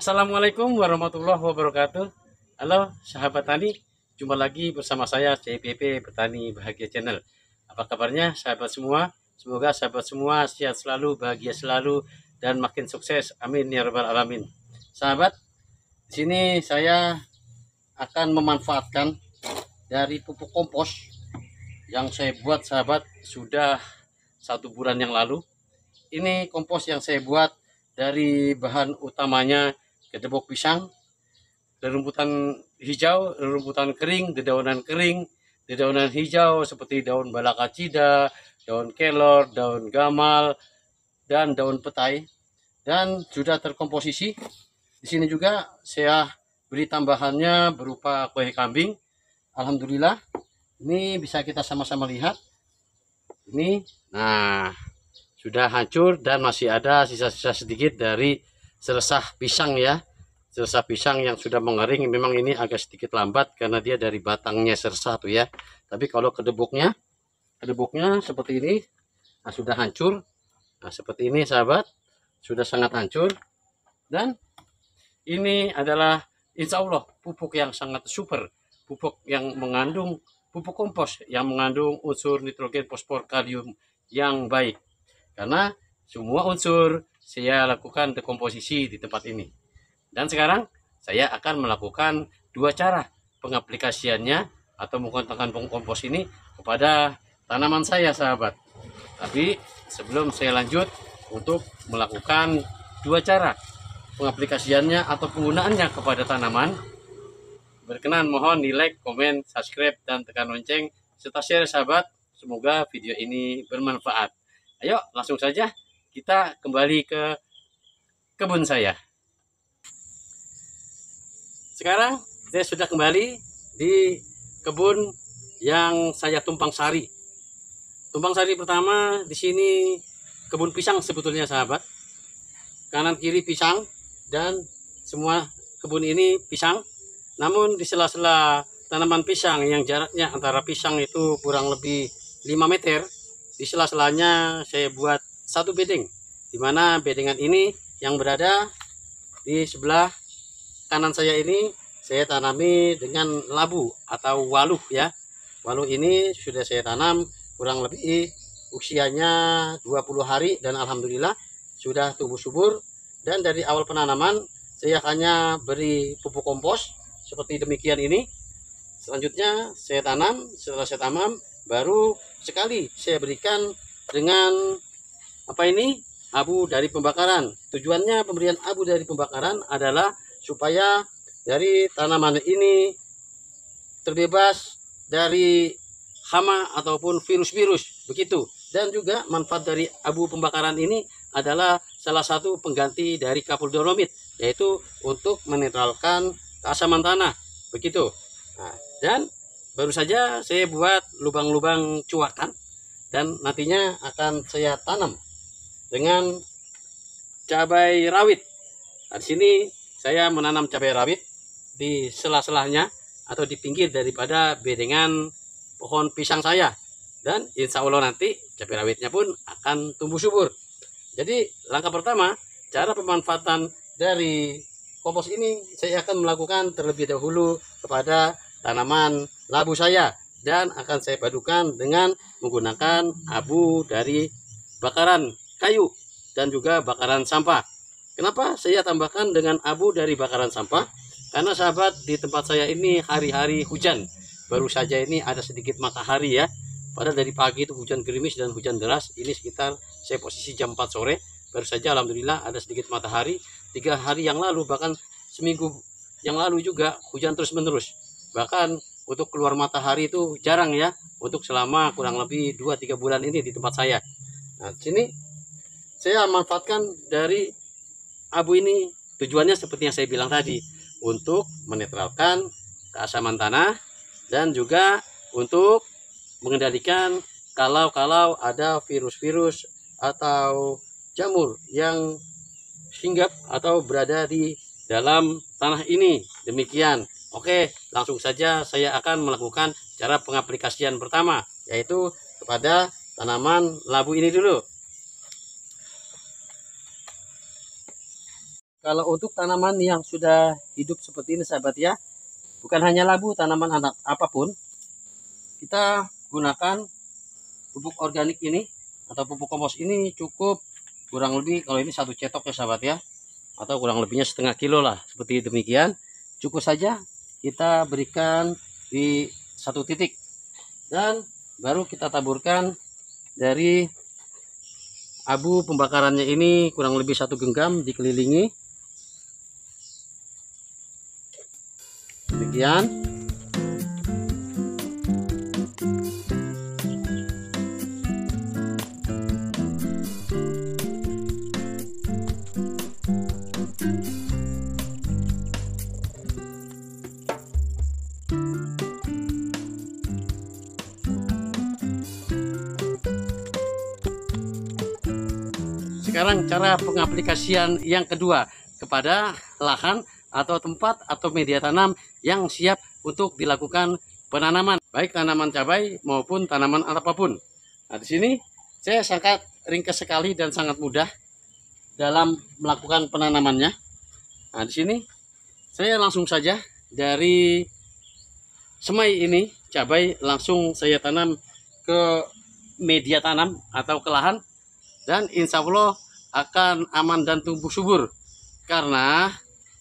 Assalamualaikum warahmatullahi wabarakatuh. Halo sahabat tani, jumpa lagi bersama saya CPP Petani Bahagia Channel. Apa kabarnya sahabat semua? Semoga sahabat semua sehat selalu, bahagia selalu, dan makin sukses. Amin ya rabbal alamin. Sahabat, di sini saya akan memanfaatkan dari pupuk kompos yang saya buat sahabat sudah 1 bulan yang lalu. Ini kompos yang saya buat dari bahan utamanya kedebok pisang, rerumputan hijau, rerumputan kering, dedaunan hijau seperti daun balakacida, daun kelor, daun gamal, dan daun petai, dan sudah terkomposisi. Di sini juga saya beri tambahannya berupa kue kambing. Alhamdulillah, ini bisa kita sama-sama lihat. Ini, nah, sudah hancur dan masih ada sisa-sisa sedikit dari seresah pisang ya. Seresah pisang yang sudah mengering. Memang ini agak sedikit lambat karena dia dari batangnya seresah tuh ya. Tapi kalau kedeboknya seperti ini, nah, sudah hancur. Nah, seperti ini sahabat, sudah sangat hancur. Dan ini adalah insya Allah pupuk yang sangat super, pupuk yang mengandung pupuk kompos yang mengandung unsur nitrogen, fosfor, kalium yang baik. Karena semua unsur saya lakukan dekomposisi di tempat ini. Dan sekarang saya akan melakukan 2 cara pengaplikasiannya atau menggunakan pupuk kompos ini kepada tanaman saya sahabat. Tapi sebelum saya lanjut untuk melakukan 2 cara pengaplikasiannya atau penggunaannya kepada tanaman, berkenan mohon di like, komen, subscribe, dan tekan lonceng serta share sahabat. Semoga video ini bermanfaat. Ayo langsung saja kita kembali ke kebun saya. Sekarang saya sudah kembali di kebun yang saya tumpang sari. Tumpang sari pertama di sini kebun pisang sebetulnya sahabat. Kanan kiri pisang dan semua kebun ini pisang. Namun di sela-sela tanaman pisang yang jaraknya antara pisang itu kurang lebih 5 meter. Di sela-selanya saya buat 1 bedeng, di mana bedengan ini yang berada di sebelah kanan saya ini saya tanami dengan labu atau waluh ya. Waluh ini sudah saya tanam kurang lebih usianya 20 hari dan alhamdulillah sudah tumbuh subur. Dan dari awal penanaman saya hanya beri pupuk kompos seperti demikian ini. Selanjutnya saya tanam, setelah saya tanam baru sekali saya berikan dengan abu dari pembakaran. Tujuannya pemberian abu dari pembakaran adalah supaya dari tanaman ini terbebas dari hama ataupun virus-virus begitu. Dan juga manfaat dari abu pembakaran ini adalah salah satu pengganti dari kapur dolomit, yaitu untuk menetralkan keasaman tanah begitu. Nah, dan baru saja saya buat lubang-lubang cuakan dan nantinya akan saya tanam dengan cabai rawit. Nah, di sini saya menanam cabai rawit di sela-selanya atau di pinggir daripada bedengan pohon pisang saya. Dan insya Allah nanti cabai rawitnya pun akan tumbuh subur. Jadi langkah pertama, cara pemanfaatan dari kompos ini saya akan melakukan terlebih dahulu kepada tanaman labu saya dan akan saya padukan dengan menggunakan abu dari bakaran kayu dan juga bakaran sampah. Kenapa saya tambahkan dengan abu dari bakaran sampah? Karena sahabat, di tempat saya ini hari-hari hujan. Baru saja ini ada sedikit matahari ya. Padahal dari pagi itu hujan gerimis dan hujan deras. Ini sekitar saya posisi jam 4 sore. Baru saja alhamdulillah ada sedikit matahari. 3 hari yang lalu bahkan seminggu yang lalu juga hujan terus menerus. Bahkan untuk keluar matahari itu jarang ya, untuk selama kurang lebih 2-3 bulan ini di tempat saya. Nah, sini saya manfaatkan dari abu ini, tujuannya seperti yang saya bilang tadi, untuk menetralkan keasaman tanah dan juga untuk mengendalikan kalau ada virus-virus atau jamur yang hinggap atau berada di dalam tanah ini. Demikian. Oke, langsung saja saya akan melakukan cara pengaplikasian pertama, yaitu kepada tanaman labu ini dulu. kalau untuk tanaman yang sudah hidup seperti ini sahabat ya, bukan hanya labu, tanaman anak apapun, kita gunakan pupuk organik ini atau pupuk kompos ini cukup kurang lebih, kalau ini 1 cetok ya sahabat ya, atau kurang lebihnya setengah kilo lah, seperti demikian. Cukup saja kita berikan di 1 titik dan baru kita taburkan dari abu pembakarannya ini kurang lebih 1 genggam, dikelilingi demikian. Sekarang cara pengaplikasian yang kedua kepada lahan atau tempat atau media tanam yang siap untuk dilakukan penanaman, baik tanaman cabai maupun tanaman apapun. Nah, di sini saya sangat ringkas sekali dan sangat mudah dalam melakukan penanamannya. Nah, di sini saya langsung saja dari semai ini cabai langsung saya tanam ke media tanam atau ke lahan, dan insya Allah akan aman dan tumbuh subur karena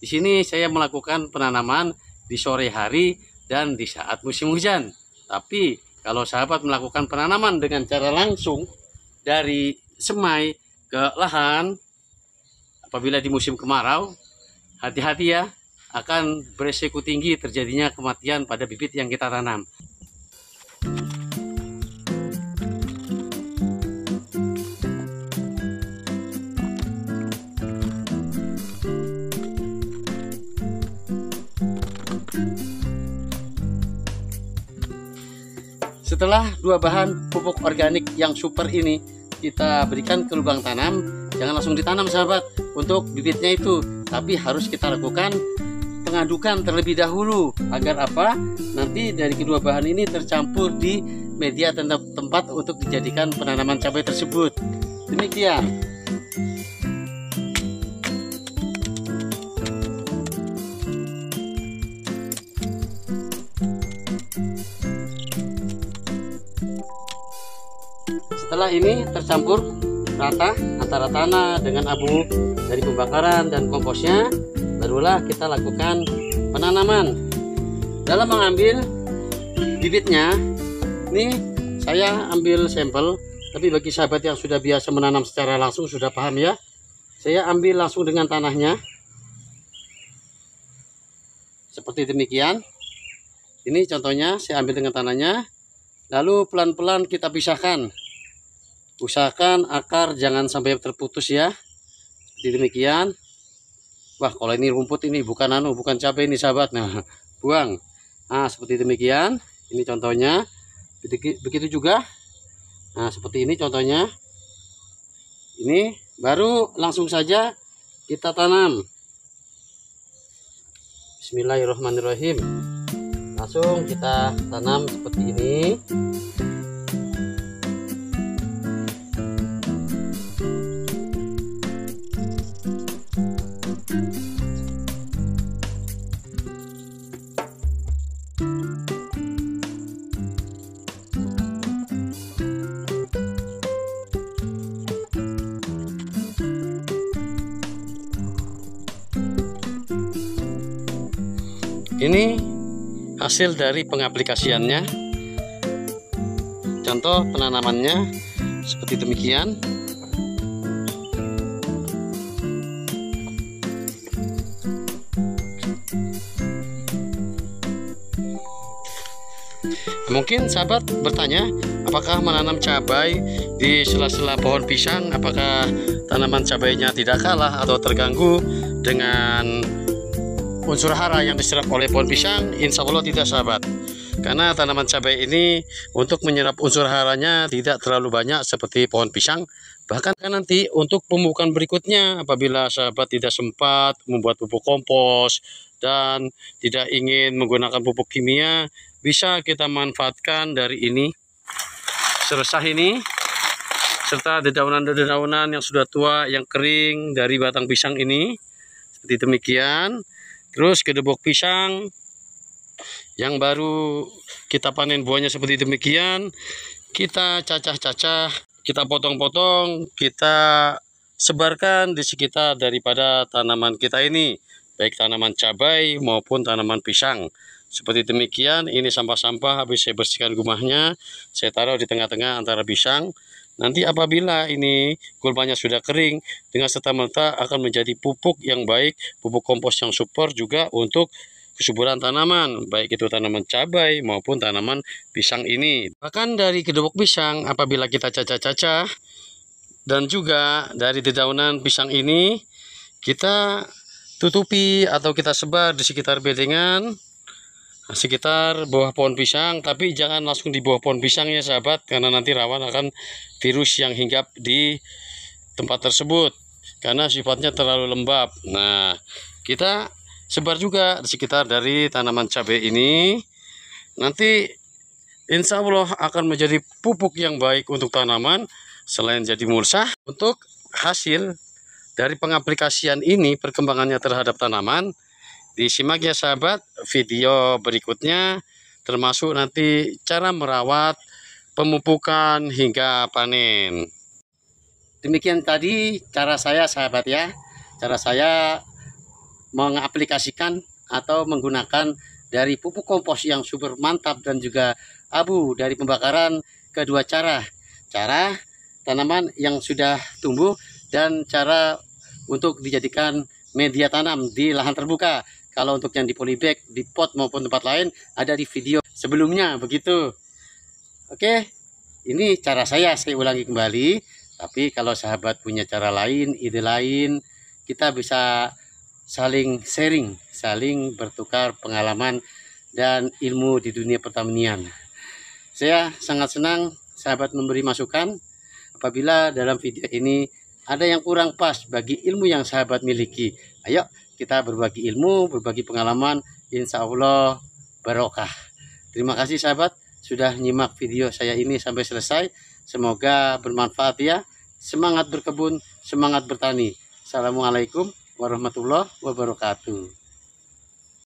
di sini saya melakukan penanaman di sore hari dan di saat musim hujan. Tapi kalau sahabat melakukan penanaman dengan cara langsung dari semai ke lahan apabila di musim kemarau, hati-hati ya, akan beresiko tinggi terjadinya kematian pada bibit yang kita tanam. Setelah 2 bahan pupuk organik yang super ini kita berikan ke lubang tanam, jangan langsung ditanam sahabat untuk bibitnya itu, tapi harus kita lakukan pengadukan terlebih dahulu agar apa? Nanti dari kedua bahan ini tercampur di media tempat untuk dijadikan penanaman cabai tersebut. Demikian. Setelah ini tercampur rata antara tanah dengan abu dari pembakaran dan komposnya, barulah kita lakukan penanaman. Dalam mengambil bibitnya, ini saya ambil sampel, tapi bagi sahabat yang sudah biasa menanam secara langsung sudah paham ya. Saya ambil langsung dengan tanahnya, seperti demikian. Ini contohnya, saya ambil dengan tanahnya, lalu pelan-pelan kita pisahkan. Usahakan akar jangan sampai terputus ya, seperti demikian. Wah, kalau ini rumput ini bukan bukan cabai ini sahabat. Nah, buang. Nah, seperti demikian. Ini contohnya. Begitu juga. Nah, seperti ini contohnya. Ini baru langsung saja kita tanam. Bismillahirrahmanirrahim. Langsung kita tanam seperti ini. Ini hasil dari pengaplikasiannya. Contoh penanamannya seperti demikian. Mungkin sahabat bertanya, apakah menanam cabai di sela-sela pohon pisang, apakah tanaman cabainya tidak kalah atau terganggu dengan unsur hara yang diserap oleh pohon pisang? Insya Allah tidak sahabat, karena tanaman cabai ini untuk menyerap unsur haranya tidak terlalu banyak seperti pohon pisang. Bahkan nanti untuk pemupukan berikutnya, apabila sahabat tidak sempat membuat pupuk kompos dan tidak ingin menggunakan pupuk kimia, bisa kita manfaatkan dari ini, seresah ini, serta dedaunan-dedaunan yang sudah tua yang kering dari batang pisang ini. seperti demikian. Terus kedebok pisang yang baru kita panen buahnya seperti demikian, kita cacah-cacah, kita potong-potong, kita sebarkan di sekitar daripada tanaman kita ini, baik tanaman cabai maupun tanaman pisang. Seperti demikian. Ini sampah-sampah habis saya bersihkan rumahnya, saya taruh di tengah-tengah antara pisang. Nanti apabila ini gulmanya sudah kering, dengan serta-merta akan menjadi pupuk yang baik, pupuk kompos yang super juga untuk kesuburan tanaman, baik itu tanaman cabai maupun tanaman pisang ini. Bahkan dari kedebok pisang, apabila kita cacah-cacah, dan juga dari dedaunan pisang ini, kita tutupi atau kita sebar di sekitar bedengan, sekitar bawah pohon pisang, tapi jangan langsung di bawah pohon pisang ya sahabat, karena nanti rawan akan virus yang hinggap di tempat tersebut karena sifatnya terlalu lembab. Nah, kita sebar juga di sekitar dari tanaman cabai ini. Nanti insya Allah akan menjadi pupuk yang baik untuk tanaman, selain jadi mulsa. Untuk hasil dari pengaplikasian ini, perkembangannya terhadap tanaman, disimak ya sahabat video berikutnya, termasuk nanti cara merawat, pemupukan hingga panen. Demikian tadi cara saya sahabat ya, cara saya mengaplikasikan atau menggunakan dari pupuk kompos yang super mantap dan juga abu dari pembakaran, kedua cara tanaman yang sudah tumbuh dan cara untuk dijadikan media tanam di lahan terbuka. Kalau untuk yang di polybag, di pot maupun tempat lain ada di video sebelumnya begitu. Oke, ini cara saya ulangi kembali. Tapi kalau sahabat punya cara lain, ide lain, kita bisa saling sharing, saling bertukar pengalaman dan ilmu di dunia pertanian. Saya sangat senang sahabat memberi masukan. Apabila dalam video ini ada yang kurang pas bagi ilmu yang sahabat miliki, ayo kita berbagi ilmu, berbagi pengalaman, insya Allah barokah. Terima kasih sahabat sudah nyimak video saya ini sampai selesai. Semoga bermanfaat ya. Semangat berkebun, semangat bertani. Assalamualaikum warahmatullahi wabarakatuh.